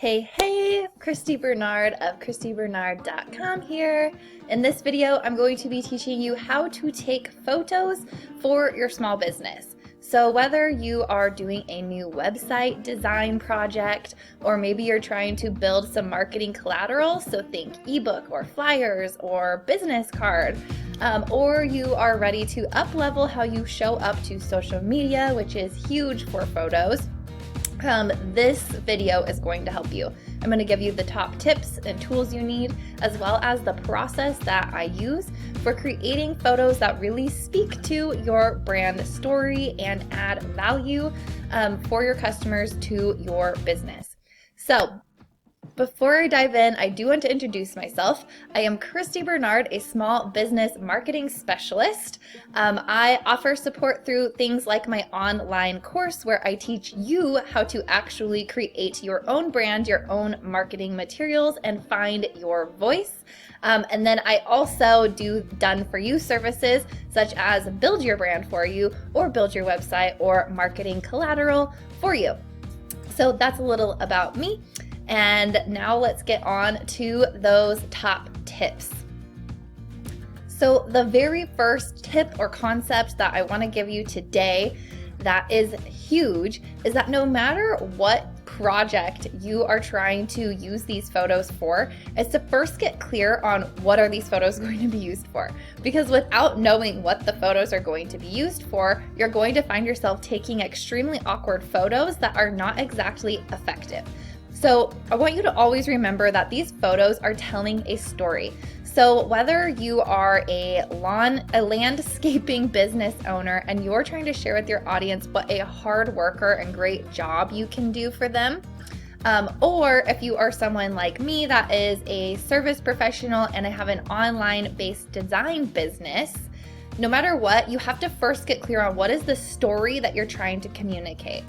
Hey, Christy Bernard of ChristyBernard.com here. In this video, I'm going to be teaching you how to take photos for your small business. So whether you are doing a new website design project, or maybe you're trying to build some marketing collateral, so think ebook or flyers or business card, or you are ready to up-level how you show up to social media, which is huge for photos, this video is going to help you. I'm going to give you the top tips and tools you need, as well as the process that I use for creating photos that really speak to your brand story and add value for your customers to your business. So, before I dive in, I do want to introduce myself. I am Christy Bernard, a small business marketing specialist. I offer support through things like my online course where I teach you how to actually create your own brand, your own marketing materials, and find your voice. And then I also do done-for-you services such as build your brand for you, or build your website or marketing collateral for you. So that's a little about me. And now let's get on to those top tips. So the very first tip or concept that I want to give you today that is huge is that no matter what project you are trying to use these photos for, is to first get clear on what are these photos going to be used for. Because without knowing what the photos are going to be used for, you're going to find yourself taking extremely awkward photos that are not exactly effective. So I want you to always remember that these photos are telling a story. So whether you are a landscaping business owner and you're trying to share with your audience what a hard worker and great job you can do for them, or if you are someone like me that is a service professional and I have an online-based design business, no matter what, you have to first get clear on what is the story that you're trying to communicate.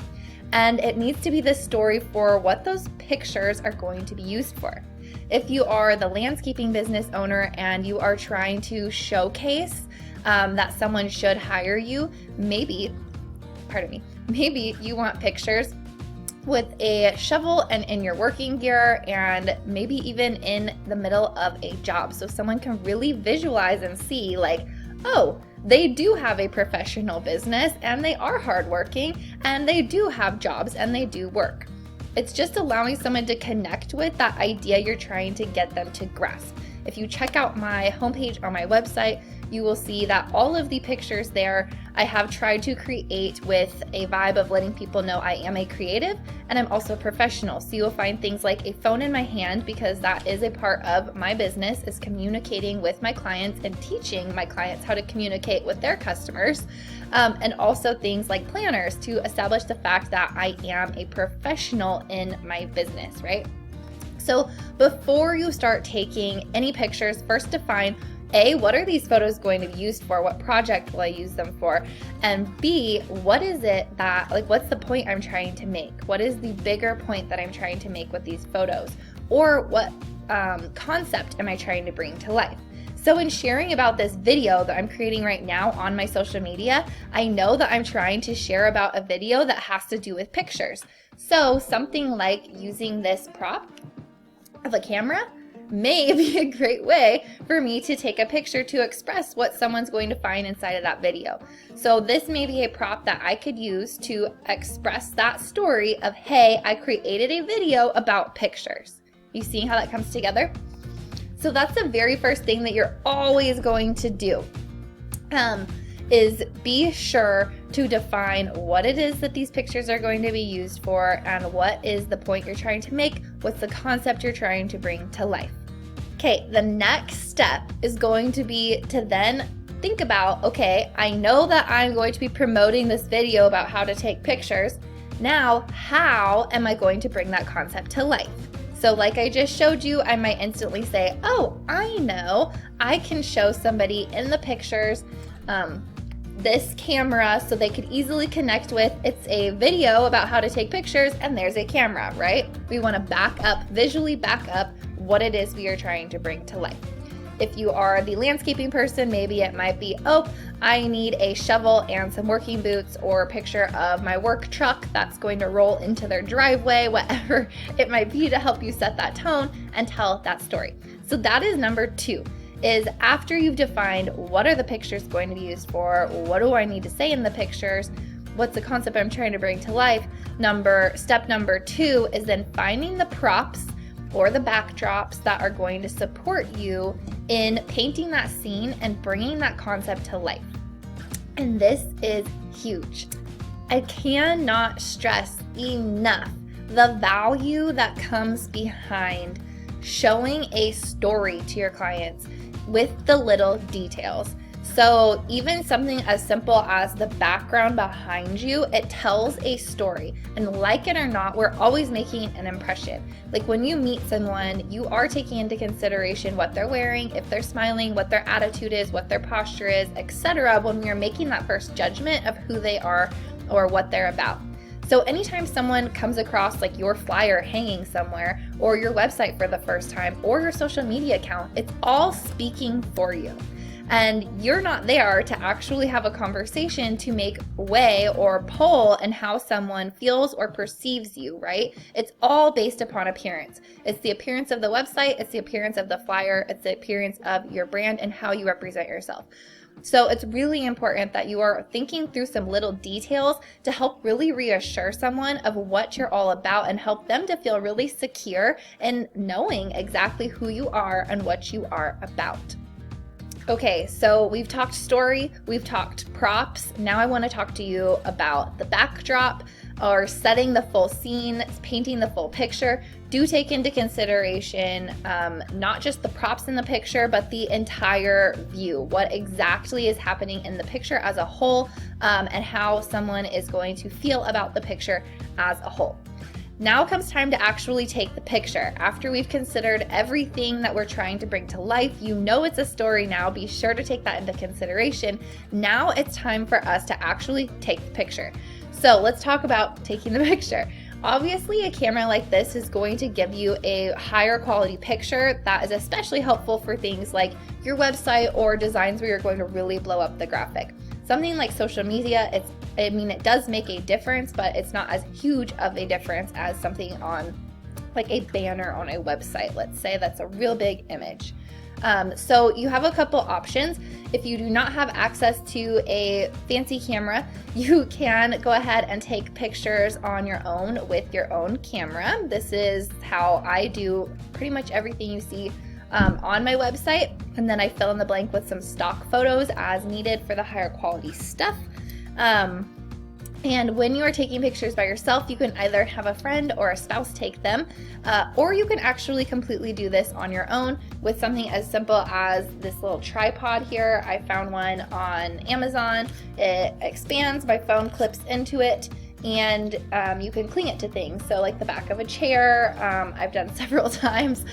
And it needs to be the story for what those pictures are going to be used for. If you are the landscaping business owner and you are trying to showcase that someone should hire you, maybe you want pictures with a shovel and in your working gear, and maybe even in the middle of a job, so someone can really visualize and see like, oh, they do have a professional business and they are hardworking and they do have jobs and they do work. It's just allowing someone to connect with that idea you're trying to get them to grasp. If you check out my homepage on my website, you will see that all of the pictures there I have tried to create with a vibe of letting people know I am a creative and I'm also a professional. So you'll find things like a phone in my hand, because that is a part of my business, is communicating with my clients and teaching my clients how to communicate with their customers. And also things like planners to establish the fact that I am a professional in my business, right? So before you start taking any pictures, first define A, what are these photos going to be used for? What project will I use them for? And B, what is it that, what's the point I'm trying to make? What is the bigger point that I'm trying to make with these photos? Or what concept am I trying to bring to life? So in sharing about this video that I'm creating right now on my social media, I know that I'm trying to share about a video that has to do with pictures. So something like using this prop of a camera may be a great way for me to take a picture to express what someone's going to find inside of that video. So this may be a prop that I could use to express that story of, hey, I created a video about pictures. You see how that comes together? So that's the very first thing that you're always going to do, is be sure to define what it is that these pictures are going to be used for and what is the point you're trying to make, what's the concept you're trying to bring to life. Okay, the next step is going to be to then think about, okay, I know that I'm going to be promoting this video about how to take pictures. Now, how am I going to bring that concept to life? So like I just showed you, I might instantly say, oh, I know, I can show somebody in the pictures this camera so they could easily connect with, it's a video about how to take pictures and there's a camera, right? We want to visually back up what it is we are trying to bring to life. If you are the landscaping person, maybe it might be, oh, I need a shovel and some working boots, or a picture of my work truck that's going to roll into their driveway, whatever it might be, to help you set that tone and tell that story. So that is number 2, is after you've defined what are the pictures going to be used for, what do I need to say in the pictures, what's the concept I'm trying to bring to life, step number 2 is then finding the props or the backdrops that are going to support you in painting that scene and bringing that concept to life. And this is huge. I cannot stress enough the value that comes behind showing a story to your clients with the little details. So even something as simple as the background behind you, it tells a story. And like it or not, we're always making an impression. Like when you meet someone, you are taking into consideration what they're wearing, if they're smiling, what their attitude is, what their posture is, etc. when you're making that first judgment of who they are or what they're about. So anytime someone comes across like your flyer hanging somewhere, or your website for the first time, or your social media account, it's all speaking for you. And you're not there to actually have a conversation to make way or pull in how someone feels or perceives you, right? It's all based upon appearance. It's the appearance of the website, it's the appearance of the flyer, it's the appearance of your brand and how you represent yourself. So it's really important that you are thinking through some little details to help really reassure someone of what you're all about and help them to feel really secure in knowing exactly who you are and what you are about. Okay, so we've talked story, we've talked props. Now I want to talk to you about the backdrop or setting the full scene, painting the full picture. Do take into consideration not just the props in the picture, but the entire view, what exactly is happening in the picture as a whole, and how someone is going to feel about the picture as a whole. Now comes time to actually take the picture. After we've considered everything that we're trying to bring to life, you know it's a story now, be sure to take that into consideration. Now it's time for us to actually take the picture. So let's talk about taking the picture. Obviously, a camera like this is going to give you a higher quality picture that is especially helpful for things like your website or designs where you're going to really blow up the graphic. Something like social media, it does make a difference, but it's not as huge of a difference as something on like a banner on a website, let's say, that's a real big image. So you have a couple options. If you do not have access to a fancy camera, you can go ahead and take pictures on your own with your own camera. This is how I do pretty much everything you see on my website, and then I fill in the blank with some stock photos as needed for the higher quality stuff. And when you are taking pictures by yourself, you can either have a friend or a spouse take them, or you can actually completely do this on your own with something as simple as this little tripod here. I found one on Amazon. It expands, my phone clips into it, and you can cling it to things. So like the back of a chair, I've done several times,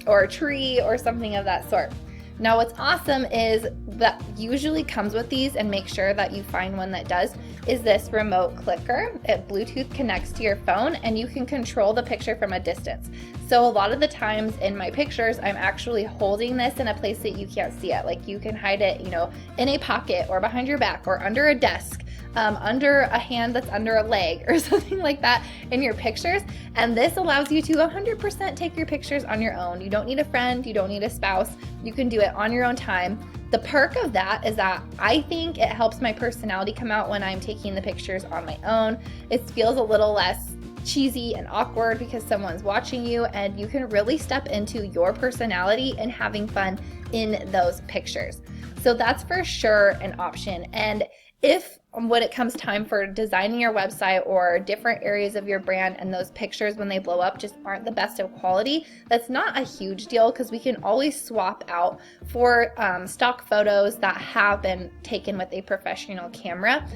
or a tree or something of that sort. Now what's awesome is that usually comes with these, and make sure that you find one that does, is this remote clicker. It Bluetooth connects to your phone and you can control the picture from a distance. So a lot of the times in my pictures, I'm actually holding this in a place that you can't see it. Like you can hide it, in a pocket or behind your back or under a desk. Under a hand that's under a leg or something like that in your pictures. And this allows you to 100% take your pictures on your own. You don't need a friend, you don't need a spouse. You can do it on your own time. The perk of that is that I think it helps my personality come out when I'm taking the pictures on my own. It feels a little less cheesy and awkward because someone's watching you, and you can really step into your personality and having fun in those pictures. So that's for sure an option. And if when it comes time for designing your website or different areas of your brand and those pictures when they blow up just aren't the best of quality, that's not a huge deal because we can always swap out for stock photos that have been taken with a professional camera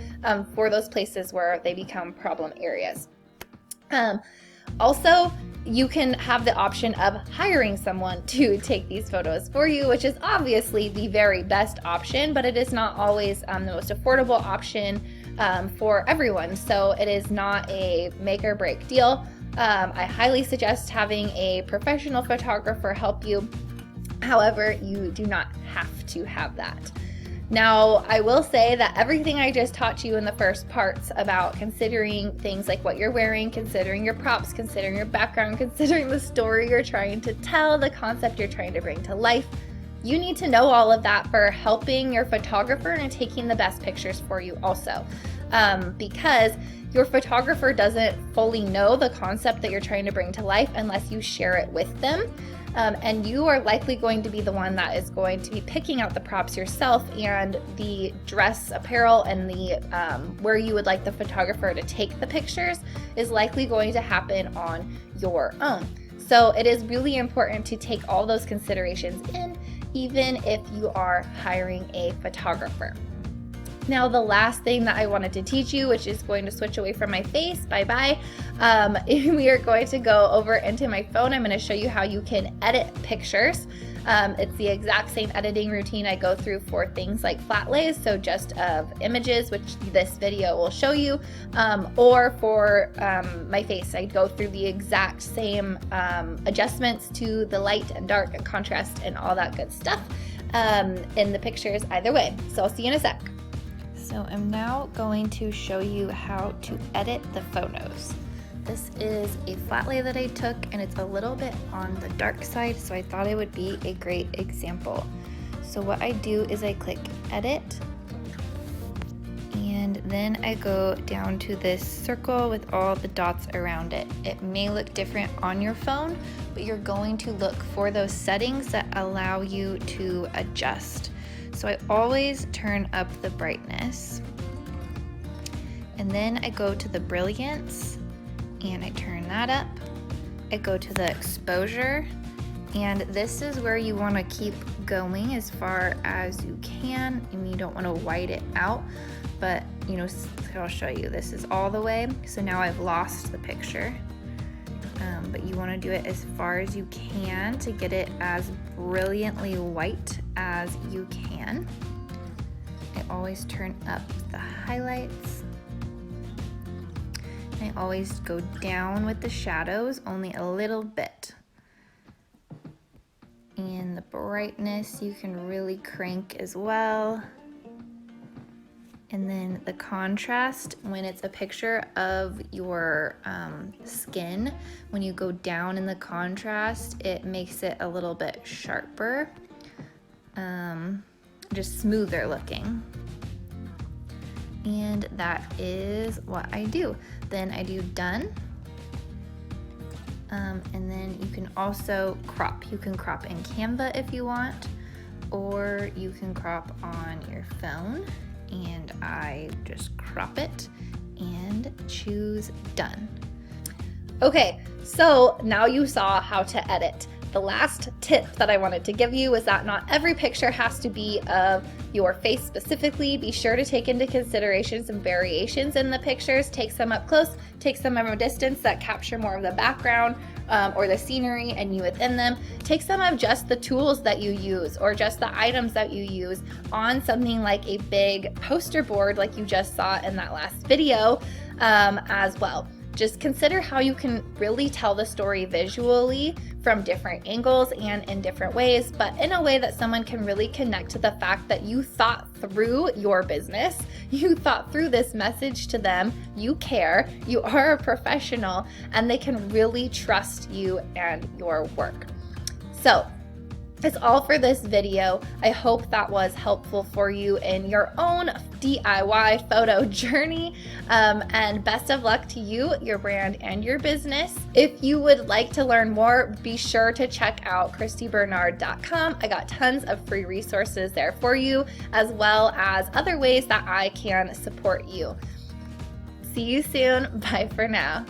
for those places where they become problem areas. Also, you can have the option of hiring someone to take these photos for you, which is obviously the very best option, but it is not always the most affordable option for everyone. So it is not a make or break deal. I highly suggest having a professional photographer help you However, you do not have to have that. Now, I will say that everything I just taught you in the first parts about considering things like what you're wearing, considering your props, considering your background, considering the story you're trying to tell, the concept you're trying to bring to life, you need to know all of that for helping your photographer and taking the best pictures for you also. Because your photographer doesn't fully know the concept that you're trying to bring to life unless you share it with them. And you are likely going to be the one that is going to be picking out the props yourself, and the dress apparel and the where you would like the photographer to take the pictures is likely going to happen on your own. So it is really important to take all those considerations in, even if you are hiring a photographer. Now, the last thing that I wanted to teach you, which is going to switch away from my face, bye-bye, we are going to go over into my phone. I'm going to show you how you can edit pictures. It's the exact same editing routine I go through for things like flat lays, so just of images, which this video will show you, or for my face, I go through the exact same adjustments to the light and dark and contrast and all that good stuff in the pictures either way. So I'll see you in a sec. So I'm now going to show you how to edit the photos. This is a flat lay that I took, and it's a little bit on the dark side, so I thought it would be a great example. So what I do is I click edit, and then I go down to this circle with all the dots around it. It may look different on your phone, but you're going to look for those settings that allow you to adjust. So I always turn up the brightness, and then I go to the brilliance and I turn that up. I go to the exposure, and this is where you want to keep going as far as you can, and you don't want to white it out, but you know, I'll show you. This is all the way, so now I've lost the picture. But you want to do it as far as you can to get it as brilliantly white as you can. I always turn up the highlights. I always go down with the shadows, only a little bit. And the brightness you can really crank as well. And then the contrast, when it's a picture of your skin, when you go down in the contrast, it makes it a little bit sharper, just smoother looking. And that is what I do. Then I do done. And then you can also crop. You can crop in Canva if you want, or you can crop on your phone. And I just crop it and choose done. Okay, so now you saw how to edit. The last tip that I wanted to give you is that not every picture has to be of your face specifically. Be sure to take into consideration some variations in the pictures. Take some up close, take some from a distance that capture more of the background or the scenery and you within them. Take some of just the tools that you use or just the items that you use on something like a big poster board like you just saw in that last video as well. Just consider how you can really tell the story visually from different angles and in different ways, but in a way that someone can really connect to the fact that you thought through your business, you thought through this message to them, you care, you are a professional, and they can really trust you and your work. So that's all for this video. I hope that was helpful for you in your own DIY photo journey. And best of luck to you, your brand, and your business. If you would like to learn more, be sure to check out ChristyBernard.com. I got tons of free resources there for you, as well as other ways that I can support you. See you soon. Bye for now.